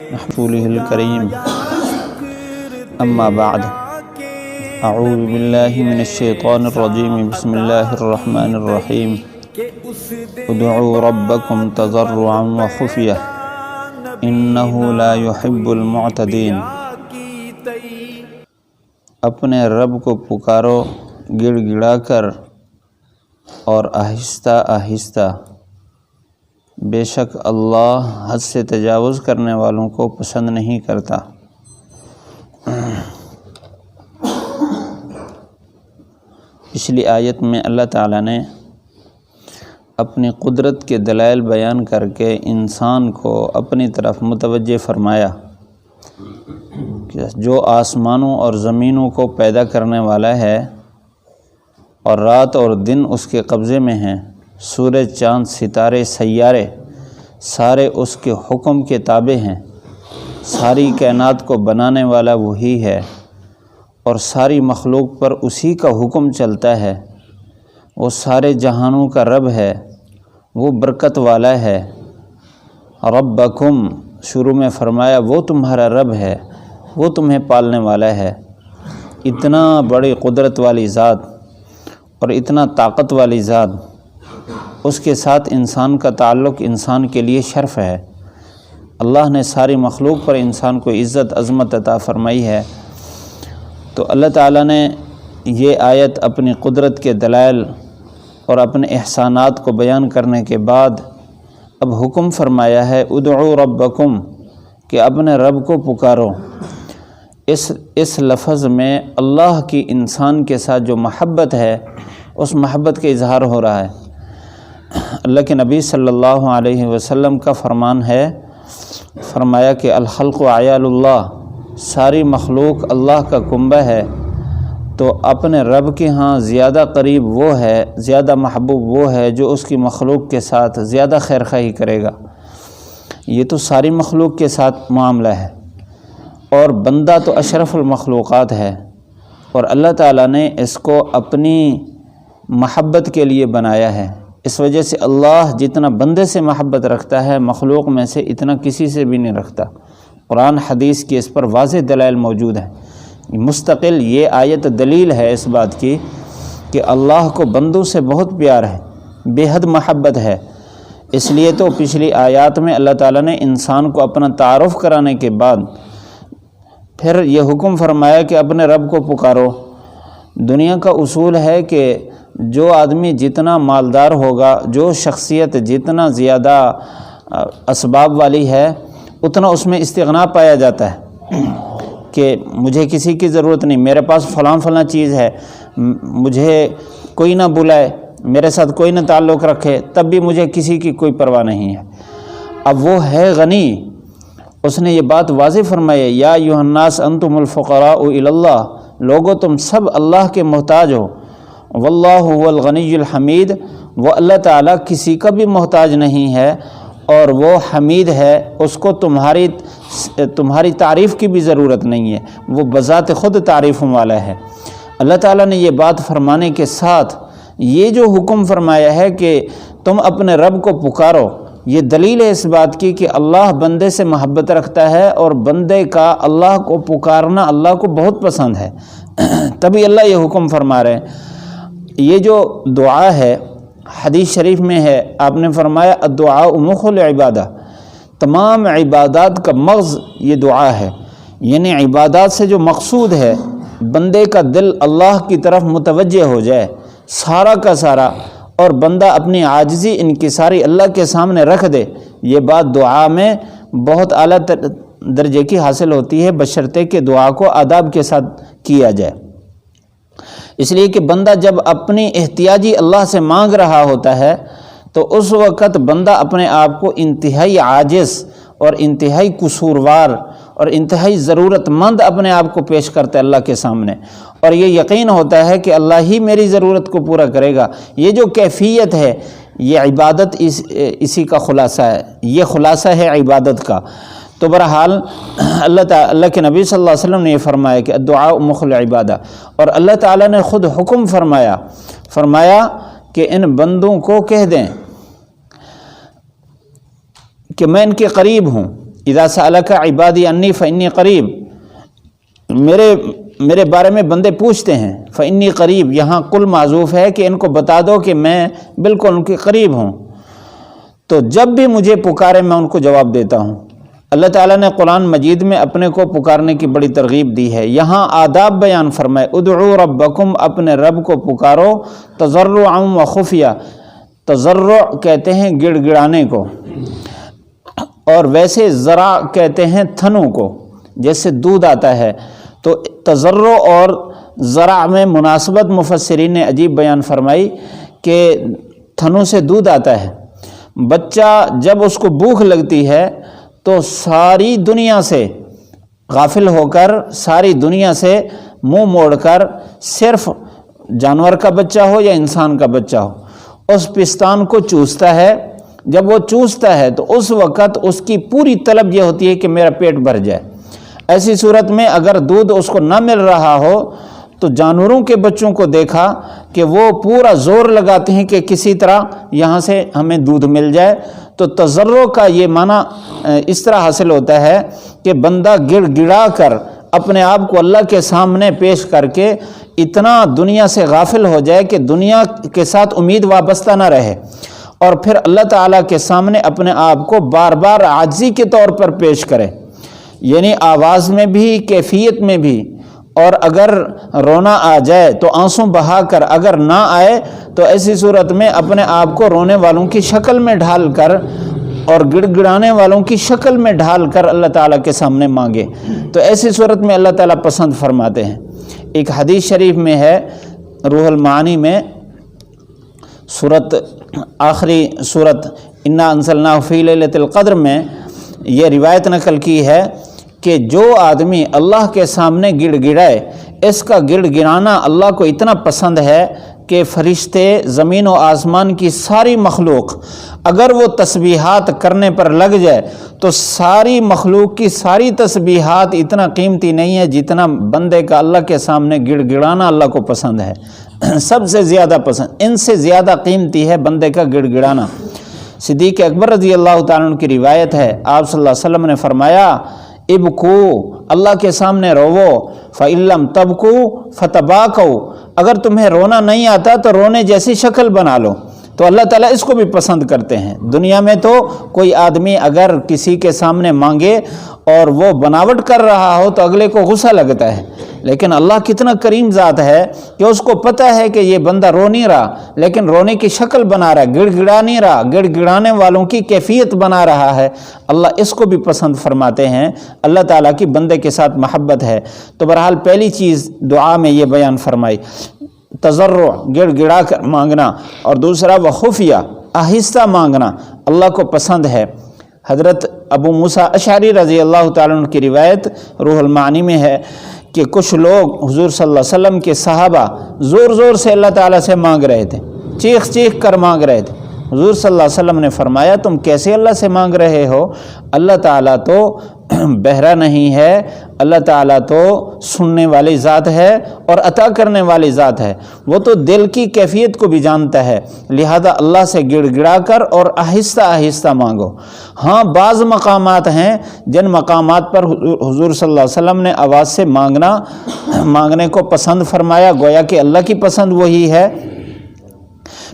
رسوله الكريم اما بعد اعوذ باللہ من الشیطان الرجیم بسم اللہ الرحمن الرحیم ادعوا ربکم تضرعا وخفیہ انہ لا يحب المعتدین۔ اپنے رب کو پکارو گڑ گڑا کر اور آہستہ آہستہ، بے شک اللہ حد سے تجاوز کرنے والوں کو پسند نہیں کرتا۔ پچھلی آیت میں اللہ تعالیٰ نے اپنی قدرت کے دلائل بیان کر کے انسان کو اپنی طرف متوجہ فرمایا کہ جو آسمانوں اور زمینوں کو پیدا کرنے والا ہے اور رات اور دن اس کے قبضے میں ہیں، سورج، چاند، ستارے، سیارے سارے اس کے حکم کے تابع ہیں، ساری کائنات کو بنانے والا وہی ہے اور ساری مخلوق پر اسی کا حکم چلتا ہے۔ وہ سارے جہانوں کا رب ہے، وہ برکت والا ہے۔ ربکم شروع میں فرمایا وہ تمہارا رب ہے، وہ تمہیں پالنے والا ہے۔ اتنا بڑی قدرت والی ذات اور اتنا طاقت والی ذات، اس کے ساتھ انسان کا تعلق انسان کے لیے شرف ہے۔ اللہ نے ساری مخلوق پر انسان کو عزت عظمت عطا فرمائی ہے۔ تو اللہ تعالیٰ نے یہ آیت اپنی قدرت کے دلائل اور اپنے احسانات کو بیان کرنے کے بعد اب حکم فرمایا ہے ادعوا ربکم، کہ اپنے رب کو پکارو۔ اس لفظ میں اللہ کی انسان کے ساتھ جو محبت ہے اس محبت کا اظہار ہو رہا ہے۔ اللہ کے نبی صلی اللہ علیہ وسلم کا فرمان ہے، فرمایا کہ الخلق عیال اللہ، ساری مخلوق اللہ کا کنبہ ہے، تو اپنے رب کے ہاں زیادہ قریب وہ ہے، زیادہ محبوب وہ ہے جو اس کی مخلوق کے ساتھ زیادہ خیر خواہی کرے گا۔ یہ تو ساری مخلوق کے ساتھ معاملہ ہے، اور بندہ تو اشرف المخلوقات ہے، اور اللہ تعالیٰ نے اس کو اپنی محبت کے لیے بنایا ہے۔ اس وجہ سے اللہ جتنا بندے سے محبت رکھتا ہے مخلوق میں سے اتنا کسی سے بھی نہیں رکھتا۔ قرآن حدیث کی اس پر واضح دلائل موجود ہیں۔ مستقل یہ آیت دلیل ہے اس بات کی کہ اللہ کو بندوں سے بہت پیار ہے، بے حد محبت ہے۔ اس لیے تو پچھلی آیات میں اللہ تعالیٰ نے انسان کو اپنا تعارف کرانے کے بعد پھر یہ حکم فرمایا کہ اپنے رب کو پکارو۔ دنیا کا اصول ہے کہ جو آدمی جتنا مالدار ہوگا، جو شخصیت جتنا زیادہ اسباب والی ہے، اتنا اس میں استغنا پایا جاتا ہے کہ مجھے کسی کی ضرورت نہیں، میرے پاس فلاں چیز ہے، مجھے کوئی نہ بلائے، میرے ساتھ کوئی نہ تعلق رکھے، تب بھی مجھے کسی کی کوئی پرواہ نہیں ہے۔ اب وہ ہے غنی، اس نے یہ بات واضح فرمائی، یا ایھا الناس انتم الفقراء الی اللہ، لوگو تم سب اللہ کے محتاج ہو۔ واللہ هو الغنی الحمید، وہ اللہ تعالیٰ کسی کا بھی محتاج نہیں ہے اور وہ حمید ہے، اس کو تمہاری تعریف کی بھی ضرورت نہیں ہے، وہ بذات خود تعریفوں والا ہے۔ اللہ تعالیٰ نے یہ بات فرمانے کے ساتھ یہ جو حکم فرمایا ہے کہ تم اپنے رب کو پکارو، یہ دلیل ہے اس بات کی کہ اللہ بندے سے محبت رکھتا ہے اور بندے کا اللہ کو پکارنا اللہ کو بہت پسند ہے۔ تبھی اللہ یہ حکم فرما رہے ہیں۔ یہ جو دعا ہے حدیث شریف میں ہے، آپ نے فرمایا الدعاء مخ العبادہ، تمام عبادات کا مغز یہ دعا ہے، یعنی عبادات سے جو مقصود ہے بندے کا دل اللہ کی طرف متوجہ ہو جائے سارا کا سارا، اور بندہ اپنی عاجزی انکساری اللہ کے سامنے رکھ دے، یہ بات دعا میں بہت اعلیٰ درجے کی حاصل ہوتی ہے، بشرطے کہ دعا کو آداب کے ساتھ کیا جائے۔ اس لیے کہ بندہ جب اپنی احتیاجی اللہ سے مانگ رہا ہوتا ہے تو اس وقت بندہ اپنے آپ کو انتہائی عاجز اور انتہائی قصوروار اور انتہائی ضرورت مند اپنے آپ کو پیش کرتا ہے اللہ کے سامنے، اور یہ یقین ہوتا ہے کہ اللہ ہی میری ضرورت کو پورا کرے گا۔ یہ جو کیفیت ہے یہ عبادت اسی کا خلاصہ ہے، یہ خلاصہ ہے عبادت کا۔ تو بہرحال اللہ کے نبی صلی اللہ علیہ وسلم نے یہ فرمایا کہ الدعاء مخ العبادہ، اور اللہ تعالیٰ نے خود حکم فرمایا کہ ان بندوں کو کہہ دیں کہ میں ان کے قریب ہوں، اذا سألک عبادی انی فانی قریب، میرے بارے میں بندے پوچھتے ہیں، فانی قریب یہاں کل معذوف ہے کہ ان کو بتا دو کہ میں بالکل ان کے قریب ہوں، تو جب بھی مجھے پکارے میں ان کو جواب دیتا ہوں۔ اللہ تعالیٰ نے قرآن مجید میں اپنے کو پکارنے کی بڑی ترغیب دی ہے۔ یہاں آداب بیان فرمائے، ادعوا ربکم، اپنے رب کو پکارو، تضرعا و خفیہ، تضرع کہتے ہیں گڑ گڑانے کو، اور ویسے ذرا کہتے ہیں تھنوں کو، جیسے دودھ آتا ہے، تو تضرع اور ذرا میں مناسبت مفسرین نے عجیب بیان فرمائی کہ تھنوں سے دودھ آتا ہے۔ بچہ جب اس کو بھوک لگتی ہے تو ساری دنیا سے غافل ہو کر، ساری دنیا سے منہ موڑ کر، صرف جانور کا بچہ ہو یا انسان کا بچہ ہو، اس پستان کو چوستا ہے۔ جب وہ چوستا ہے تو اس وقت اس کی پوری طلب یہ ہوتی ہے کہ میرا پیٹ بھر جائے۔ ایسی صورت میں اگر دودھ اس کو نہ مل رہا ہو تو جانوروں کے بچوں کو دیکھا کہ وہ پورا زور لگاتے ہیں کہ کسی طرح یہاں سے ہمیں دودھ مل جائے۔ تو تضرع کا یہ معنی اس طرح حاصل ہوتا ہے کہ بندہ گڑ گڑا کر اپنے آپ کو اللہ کے سامنے پیش کر کے اتنا دنیا سے غافل ہو جائے کہ دنیا کے ساتھ امید وابستہ نہ رہے، اور پھر اللہ تعالیٰ کے سامنے اپنے آپ کو بار بار عاجزی کے طور پر پیش کرے، یعنی آواز میں بھی، کیفیت میں بھی، اور اگر رونا آ جائے تو آنسوں بہا کر، اگر نہ آئے تو ایسی صورت میں اپنے آپ کو رونے والوں کی شکل میں ڈھال کر اور گڑ گڑانے والوں کی شکل میں ڈھال کر اللہ تعالیٰ کے سامنے مانگے، تو ایسی صورت میں اللہ تعالیٰ پسند فرماتے ہیں۔ ایک حدیث شریف میں ہے، روح المعانی میں، آخری صورت انا انزلناہ فی لیلۃ القدر میں یہ روایت نقل کی ہے کہ جو آدمی اللہ کے سامنے گڑ گڑائے، اس کا گڑ گڑانا اللہ کو اتنا پسند ہے کہ فرشتے، زمین و آسمان کی ساری مخلوق اگر وہ تسبیحات کرنے پر لگ جائے تو ساری مخلوق کی ساری تسبیحات اتنا قیمتی نہیں ہے جتنا بندے کا اللہ کے سامنے گڑ گڑانا اللہ کو پسند ہے، سب سے زیادہ پسند، ان سے زیادہ قیمتی ہے بندے کا گڑ گڑانا۔ صدیق اکبر رضی اللہ تعالیٰ عنہ کی روایت ہے، آپ صلی اللہ علیہ وسلم نے فرمایا، ابکو، اللہ کے سامنے روو، فَإِن لَّمْ تَبْكُوا فَتَبَاكَوْا، اگر تمہیں رونا نہیں آتا تو رونے جیسی شکل بنا لو۔ تو اللہ تعالیٰ اس کو بھی پسند کرتے ہیں۔ دنیا میں تو کوئی آدمی اگر کسی کے سامنے مانگے اور وہ بناوٹ کر رہا ہو تو اگلے کو غصہ لگتا ہے، لیکن اللہ کتنا کریم ذات ہے کہ اس کو پتہ ہے کہ یہ بندہ رو نہیں رہا لیکن رونے کی شکل بنا رہا ہے، گڑ گڑا نہیں رہا، گڑ گڑانے والوں کی کیفیت بنا رہا ہے، اللہ اس کو بھی پسند فرماتے ہیں۔ اللہ تعالیٰ کی بندے کے ساتھ محبت ہے۔ تو بہرحال پہلی چیز دعا میں یہ بیان فرمائی، تضرع گڑ گڑا کر مانگنا، اور دوسرا وہ خفیہ آہستہ مانگنا اللہ کو پسند ہے۔ حضرت ابو موسیٰ اشعری رضی اللہ تعالیٰ عنہ کی روایت روح المعانی میں ہے کہ کچھ لوگ حضور صلی اللہ علیہ وسلم کے صحابہ زور زور سے اللہ تعالیٰ سے مانگ رہے تھے، چیخ چیخ کر مانگ رہے تھے۔ حضور صلی اللہ علیہ وسلم نے فرمایا، تم کیسے اللہ سے مانگ رہے ہو؟ اللہ تعالیٰ تو بہرا نہیں ہے، اللہ تعالیٰ تو سننے والی ذات ہے اور عطا کرنے والی ذات ہے، وہ تو دل کی کیفیت کو بھی جانتا ہے، لہذا اللہ سے گڑ گڑا کر اور آہستہ آہستہ مانگو۔ ہاں بعض مقامات ہیں جن مقامات پر حضور صلی اللہ علیہ وسلم نے آواز سے مانگنے کو پسند فرمایا، گویا کہ اللہ کی پسند وہی ہے۔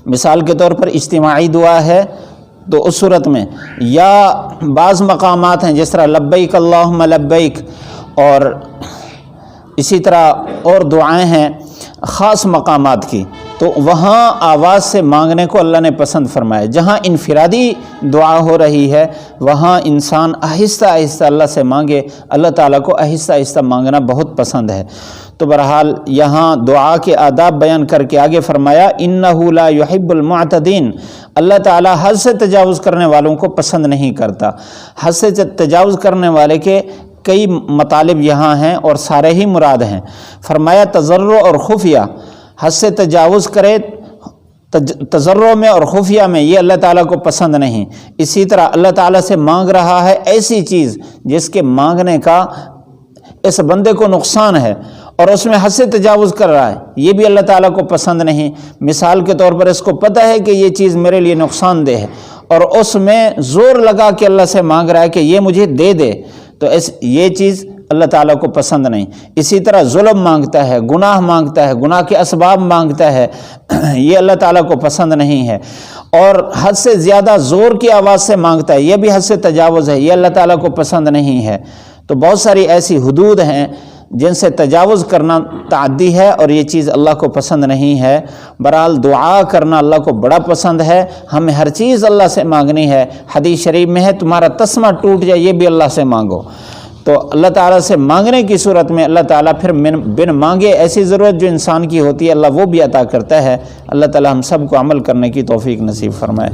مثال کے طور پر اجتماعی دعا ہے تو اس صورت میں، یا بعض مقامات ہیں جس طرح لبیک اللہم لبیک، اور اسی طرح اور دعائیں ہیں خاص مقامات کی، تو وہاں آواز سے مانگنے کو اللہ نے پسند فرمایا۔ جہاں انفرادی دعا ہو رہی ہے وہاں انسان آہستہ آہستہ اللہ سے مانگے، اللہ تعالیٰ کو آہستہ آہستہ مانگنا بہت پسند ہے۔ تو بہرحال یہاں دعا کے آداب بیان کر کے آگے فرمایا، اِنَّهُ لَا يُحِبُّ الْمُعْتَدِينَ، اللہ تعالیٰ حد سے تجاوز کرنے والوں کو پسند نہیں کرتا۔ حد سے تجاوز کرنے والے کے کئی مطالب یہاں ہیں اور سارے ہی مراد ہیں۔ فرمایا تضرع اور خفیہ، حد سے تجاوز کرے تضرع میں اور خفیہ میں، یہ اللہ تعالیٰ کو پسند نہیں۔ اسی طرح اللہ تعالیٰ سے مانگ رہا ہے ایسی چیز جس کے مانگنے کا اس بندے کو نقصان ہے اور اس میں حد سے تجاوز کر رہا ہے، یہ بھی اللہ تعالیٰ کو پسند نہیں۔ مثال کے طور پر اس کو پتہ ہے کہ یہ چیز میرے لیے نقصان دہ ہے اور اس میں زور لگا کے اللہ سے مانگ رہا ہے کہ یہ مجھے دے دے، تو یہ چیز اللہ تعالیٰ کو پسند نہیں۔ اسی طرح ظلم مانگتا ہے، گناہ مانگتا ہے، گناہ کے اسباب مانگتا ہے، یہ اللہ تعالیٰ کو پسند نہیں ہے۔ اور حد سے زیادہ زور کی آواز سے مانگتا ہے، یہ بھی حد سے تجاوز ہے، یہ اللہ تعالیٰ کو پسند نہیں ہے۔ تو بہت ساری ایسی حدود ہیں جن سے تجاوز کرنا تعدی ہے، اور یہ چیز اللہ کو پسند نہیں ہے۔ بہرحال دعا کرنا اللہ کو بڑا پسند ہے، ہمیں ہر چیز اللہ سے مانگنی ہے۔ حدیث شریف میں ہے تمہارا تسمہ ٹوٹ جائے یہ بھی اللہ سے مانگو۔ تو اللہ تعالیٰ سے مانگنے کی صورت میں اللہ تعالیٰ پھر بن مانگے ایسی ضرورت جو انسان کی ہوتی ہے اللہ وہ بھی عطا کرتا ہے۔ اللہ تعالیٰ ہم سب کو عمل کرنے کی توفیق نصیب فرمائے۔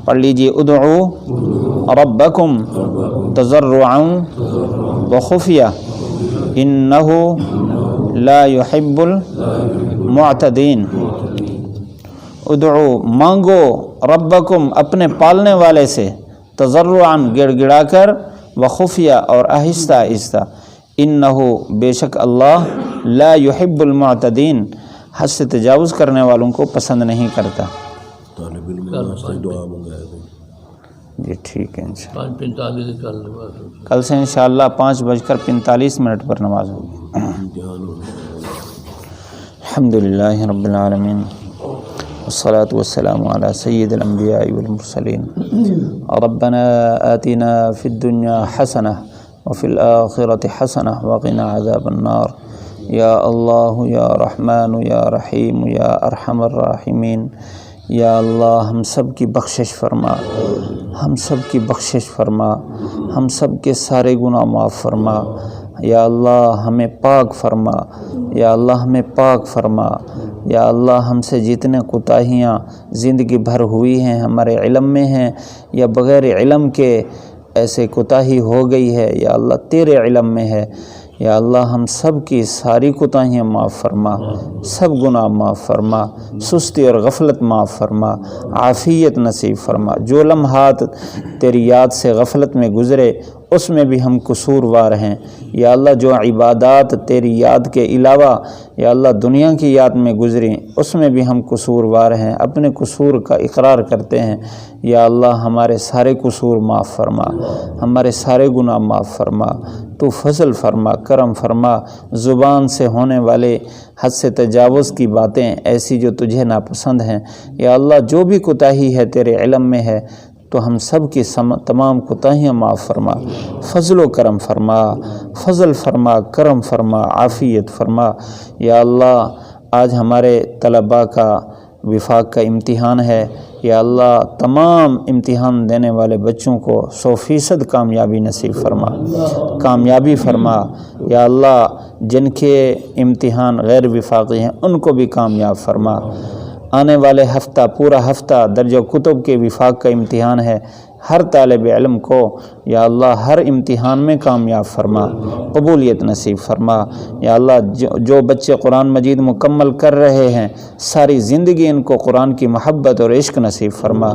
پڑھ لیجئے، ادعوا ربکم تضرعا وخفیہ انہ لا يحب المعتدین۔ ادعو مانگو ربکم اپنے پالنے والے سے، تضرعا گڑ گڑا کر، وخفیہ اور آہستہ آہستہ، انہ بے شک اللہ، لا يحب المعتدین حد سے تجاوز کرنے والوں کو پسند نہیں کرتا۔ طالب علم دعا منگایا جی ٹھیک ہے انشاءاللہ، 5:45 کل سے انشاءاللہ 5:45 پر نماز ہوگی۔ الحمدللہ رب العالمین، والصلاة والسلام على سید الانبیاء والمرسلین۔ ربنا آتنا فی الدنیا حسنہ وفی الآخرۃ حسنہ وقنا عذاب النار۔ یا اللہ یا رحمن یا رحیم یا ارحم الراحمین، یا اللہ ہم سب کی بخشش فرما، ہم سب کی بخشش فرما، ہم سب کے سارے گناہ معاف فرما۔ یا اللہ ہمیں پاک فرما، یا اللہ ہمیں پاک فرما۔ یا اللہ ہم سے جتنے کوتاہیاں زندگی بھر ہوئی ہیں، ہمارے علم میں ہیں یا بغیر علم کے ایسے کوتاہی ہو گئی ہے، یا اللہ تیرے علم میں ہے، یا اللہ ہم سب کی ساری کوتاہیاں معاف فرما، سب گناہ معاف فرما، سستی اور غفلت معاف فرما، عافیت نصیب فرما۔ جو لمحات تیری یاد سے غفلت میں گزرے اس میں بھی ہم قصوروار ہیں، یا اللہ جو عبادات تیری یاد کے علاوہ یا اللہ دنیا کی یاد میں گزری اس میں بھی ہم قصوروار ہیں، اپنے قصور کا اقرار کرتے ہیں۔ یا اللہ ہمارے سارے قصور معاف فرما، ہمارے سارے گناہ معاف فرما، تو فضل فرما، کرم فرما۔ زبان سے ہونے والے حد سے تجاوز کی باتیں ایسی جو تجھے ناپسند ہیں، یا اللہ جو بھی کوتاہی ہے تیرے علم میں ہے، تو ہم سب کی تمام کوتاہیاں معاف فرما، فضل و کرم فرما، فضل فرما، کرم فرما، عافیت فرما۔ یا اللہ آج ہمارے طلباء کا وفاق کا امتحان ہے، یا اللہ تمام امتحان دینے والے بچوں کو 100% کامیابی نصیب فرما، کامیابی فرما۔ یا اللہ جن کے امتحان غیر وفاقی ہیں ان کو بھی کامیاب فرما۔ آنے والے ہفتہ پورا ہفتہ درجہ کتب کے وفاق کا امتحان ہے، ہر طالب علم کو یا اللہ ہر امتحان میں کامیاب فرما، قبولیت نصیب فرما۔ یا اللہ جو بچے قرآن مجید مکمل کر رہے ہیں ساری زندگی ان کو قرآن کی محبت اور عشق نصیب فرما،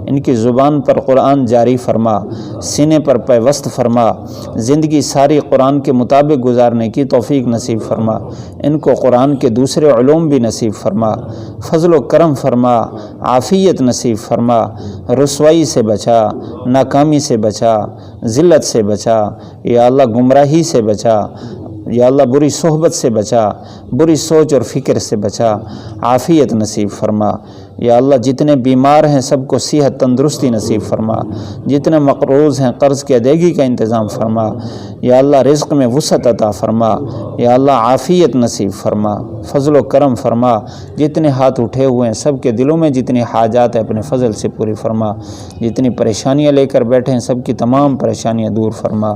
ان کی زبان پر قرآن جاری فرما، سینے پر پیوست فرما، زندگی ساری قرآن کے مطابق گزارنے کی توفیق نصیب فرما، ان کو قرآن کے دوسرے علوم بھی نصیب فرما، فضل و کرم فرما، عافیت نصیب فرما، رسوائی سے بچا، ناکامی سے بچا، ذلت سے بچا، یا اللہ گمراہی سے بچا، یا اللہ بری صحبت سے بچا، بری سوچ اور فکر سے بچا، عافیت نصیب فرما۔ یا اللہ جتنے بیمار ہیں سب کو صحت تندرستی نصیب فرما، جتنے مقروض ہیں قرض کی ادائیگی کا انتظام فرما، یا اللہ رزق میں وسعت عطا فرما، یا اللہ عافیت نصیب فرما، فضل و کرم فرما۔ جتنے ہاتھ اٹھے ہوئے ہیں سب کے دلوں میں جتنی حاجات ہیں اپنے فضل سے پوری فرما، جتنی پریشانیاں لے کر بیٹھے ہیں سب کی تمام پریشانیاں دور فرما۔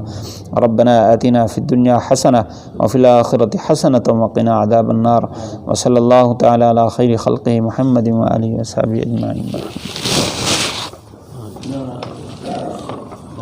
ربنا آتنا فی الدنیا حسنہ وفی الآخرۃ حسنۃ وقنا عذاب النار، وصلی اللہ تعالی علی خیر خلقہ محمد وآلہ وصحبہ اجمعین۔